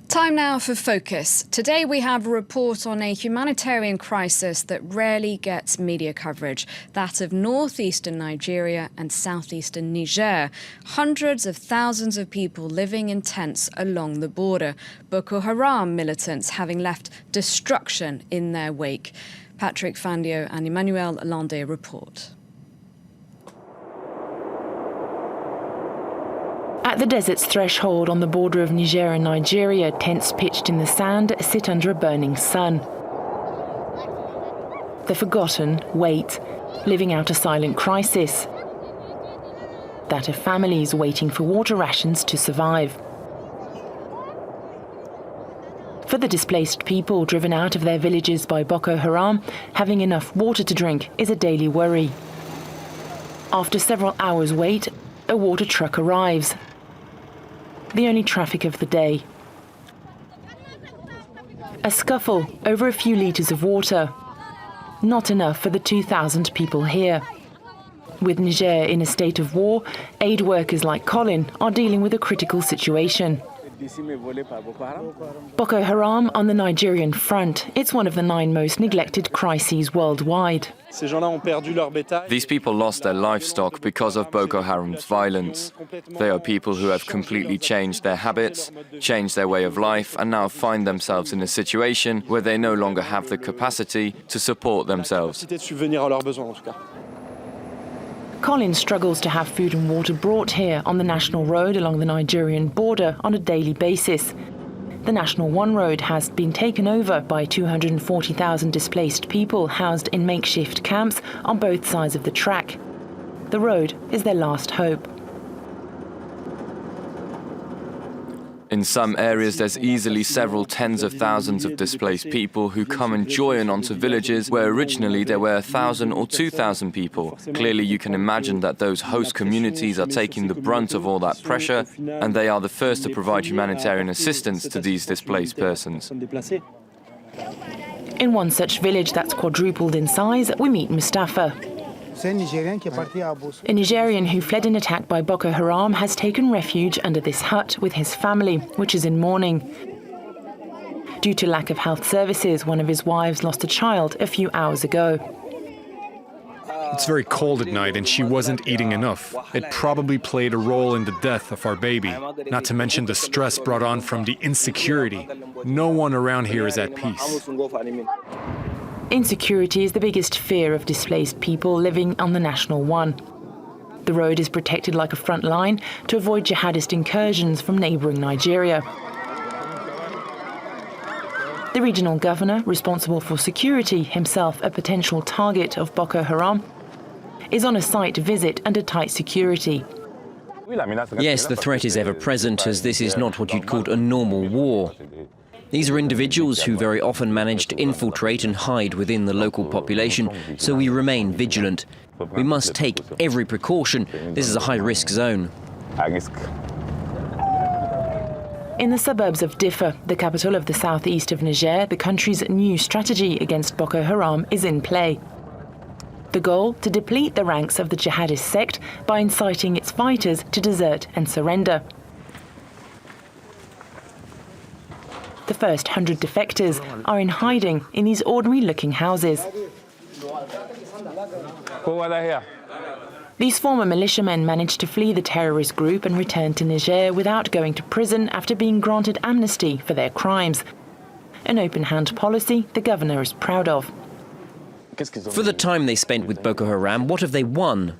Time now for Focus. Today we have a report on a humanitarian crisis that rarely gets media coverage, that of northeastern Nigeria and southeastern Niger. Hundreds of thousands of people living in tents along the border. Boko Haram militants having left destruction in their wake. Patrick Fandio and Emmanuel Landé report. At the desert's threshold on the border of Niger and Nigeria, tents pitched in the sand sit under a burning sun. The forgotten wait, living out a silent crisis. That of families waiting for water rations to survive. For the displaced people driven out of their villages by Boko Haram, having enough water to drink is a daily worry. After several hours' wait, a water truck arrives. The only traffic of the day. A scuffle over a few litres of water. Not enough for the 2,000 people here. With Niger in a state of war, aid workers like Colin are dealing with a critical situation. Boko Haram on the Nigerian front. It's one of the 9 most neglected crises worldwide. These people lost their livestock because of Boko Haram's violence. They are people who have completely changed their habits, changed their way of life, and now find themselves in a situation where they no longer have the capacity to support themselves. Colin struggles to have food and water brought here on the national road along the Nigerian border on a daily basis. The National 1 road has been taken over by 240,000 displaced people housed in makeshift camps on both sides of the track. The road is their last hope. In some areas, there's easily several tens of thousands of displaced people who come and join onto villages where originally there were 1,000 or 2,000 people. Clearly, you can imagine that those host communities are taking the brunt of all that pressure, and they are the first to provide humanitarian assistance to these displaced persons. In one such village that's quadrupled in size, we meet Mustafa. A Nigerian who fled an attack by Boko Haram has taken refuge under this hut with his family, which is in mourning. Due to lack of health services, one of his wives lost a child a few hours ago. It's very cold at night and she wasn't eating enough. It probably played a role in the death of our baby, not to mention the stress brought on from the insecurity. No one around here is at peace. Insecurity is the biggest fear of displaced people living on the National 1. The road is protected like a front line to avoid jihadist incursions from neighbouring Nigeria. The regional governor, responsible for security, himself a potential target of Boko Haram, is on a site visit under tight security. Yes, the threat is ever present, as this is not what you'd call a normal war. These are individuals who very often manage to infiltrate and hide within the local population, so we remain vigilant. We must take every precaution. This is a high-risk zone. In the suburbs of Diffa, the capital of the southeast of Niger, the country's new strategy against Boko Haram is in play. The goal, to deplete the ranks of the jihadist sect by inciting its fighters to desert and surrender. The first 100 defectors are in hiding in these ordinary-looking houses. These former militiamen managed to flee the terrorist group and return to Niger without going to prison after being granted amnesty for their crimes. An open-hand policy the governor is proud of. For the time they spent with Boko Haram, what have they won?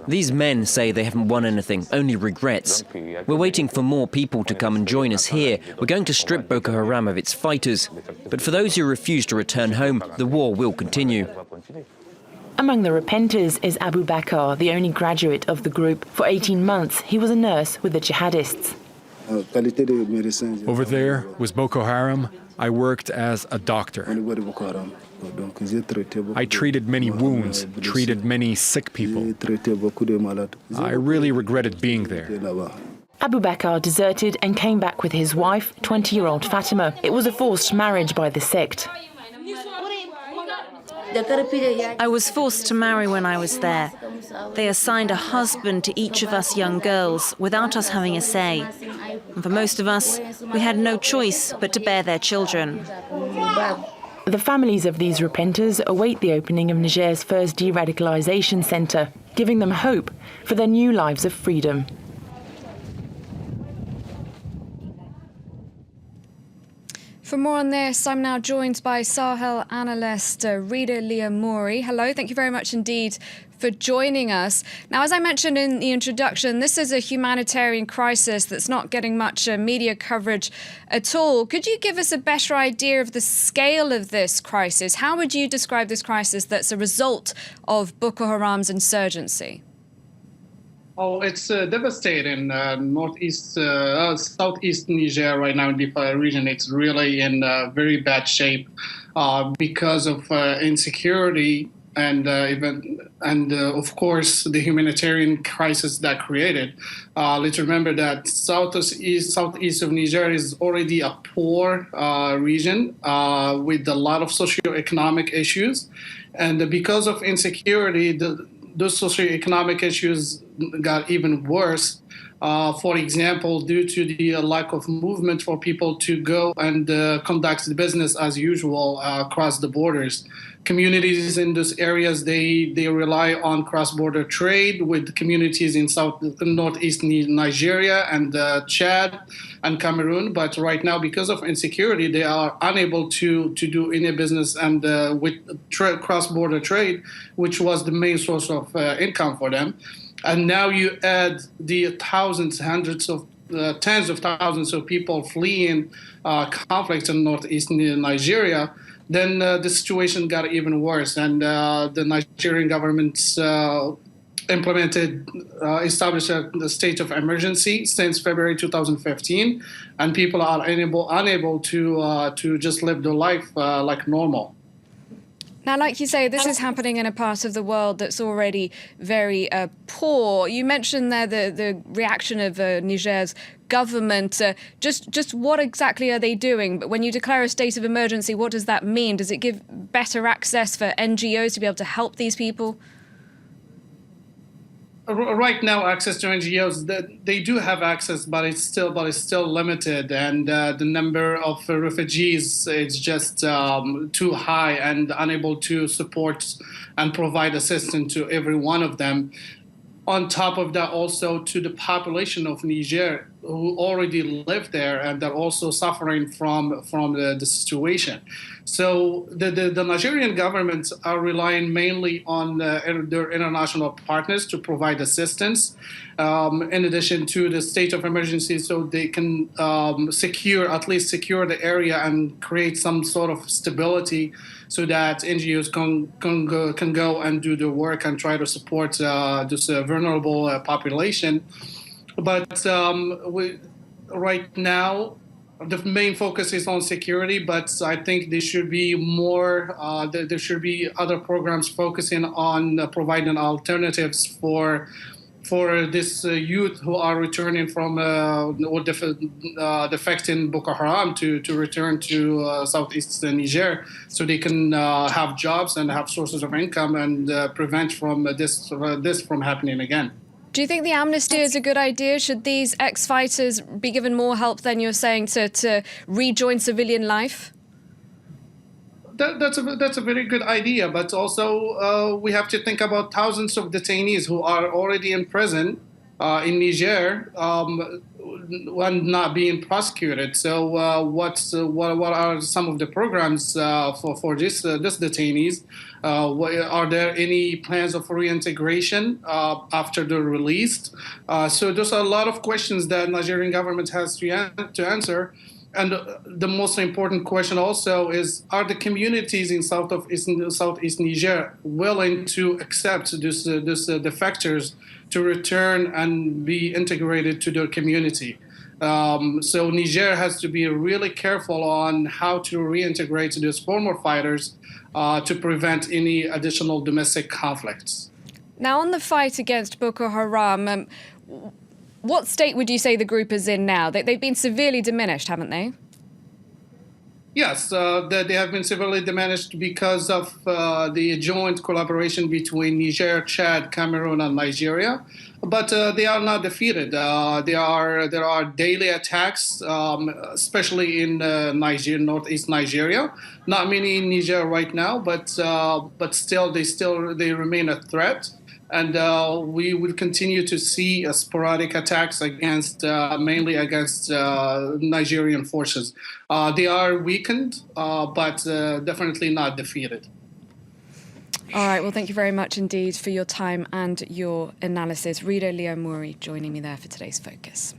These men say they haven't won anything, only regrets. We're waiting for more people to come and join us here. We're going to strip Boko Haram of its fighters. But for those who refuse to return home, the war will continue. Among the repenters is Abu Bakr, the only graduate of the group. For 18 months, he was a nurse with the jihadists. Over there was Boko Haram. I worked as a doctor. I treated many wounds, treated many sick people. I really regretted being there. Abu Bakr deserted and came back with his wife, 20-year-old Fatima. It was a forced marriage by the sect. I was forced to marry when I was there. They assigned a husband to each of us young girls without us having a say. And for most of us, we had no choice but to bear their children. The families of these repenters await the opening of Niger's first de-radicalization centre, giving them hope for their new lives of freedom. For more on this, I'm now joined by Sahel analyst Rita Leah-Mori. Hello, thank you very much indeed for joining us. Now, as I mentioned in the introduction, this is a humanitarian crisis that's not getting much media coverage at all. Could you give us a better idea of the scale of this crisis? How would you describe this crisis that's a result of Boko Haram's insurgency? Oh, it's devastating. Southeast Niger right now in the region, it's really in very bad shape because of insecurity and of course the humanitarian crisis that created. Let's remember that southeast of Niger is already a poor region with a lot of socioeconomic issues, and because of insecurity, those socioeconomic issues got even worse. For example, due to the lack of movement for people to go and conduct the business as usual across the borders. Communities in those areas, they rely on cross-border trade with communities in northeast Nigeria and Chad and Cameroon. But right now, because of insecurity, they are unable to do any business and with cross-border trade, which was the main source of income for them. And now you add the thousands, hundreds of tens of thousands of people fleeing conflicts in northeast Nigeria, then the situation got even worse. And the Nigerian government established a state of emergency since February 2015, and people are unable to just live their life like normal. Now, like you say, this is happening in a part of the world that's already very poor. You mentioned there the reaction of Niger's government. Just what exactly are they doing? But when you declare a state of emergency, what does that mean? Does it give better access for NGOs to be able to help these people? Right now, access to NGOs, they do have access, but it's still limited, and the number of refugees is just too high and unable to support and provide assistance to every one of them. On top of that, also to the population of Niger who already live there and they're also suffering from the situation. So the Nigerian governments are relying mainly on their international partners to provide assistance, in addition to the state of emergency, so they can secure the area and create some sort of stability, so that NGOs can go and do the work and try to support this vulnerable population. But right now, the main focus is on security, but I think there should be more. There should be other programs focusing on providing alternatives for this youth who are returning from or defecting Boko Haram to return to southeast Niger, so they can have jobs and have sources of income and prevent from this from happening again. Do you think the amnesty is a good idea? Should these ex-fighters be given more help than you're saying to rejoin civilian life? That's a very good idea, but also we have to think about thousands of detainees who are already in prison in Niger and not being prosecuted. So what are some of the programs for this detainees? Are there any plans of reintegration after they're released? So there's a lot of questions that the Nigerian government has to answer. And the most important question also is, are the communities in southeast Niger willing to accept these defectors to return and be integrated to their community? So Niger has to be really careful on how to reintegrate these former fighters to prevent any additional domestic conflicts. Now, on the fight against Boko Haram, what state would you say the group is in now? They've been severely diminished, haven't they? Yes, they have been severely diminished because of the joint collaboration between Niger, Chad, Cameroon, and Nigeria. but they are not defeated. There are daily attacks, especially in Niger, northeast Nigeria. Not many in Niger right now, but still they remain a threat. And we will continue to see sporadic attacks against, mainly against Nigerian forces. They are weakened, but definitely not defeated. All right, well, thank you very much indeed for your time and your analysis. Rita Leomuri joining me there for today's Focus.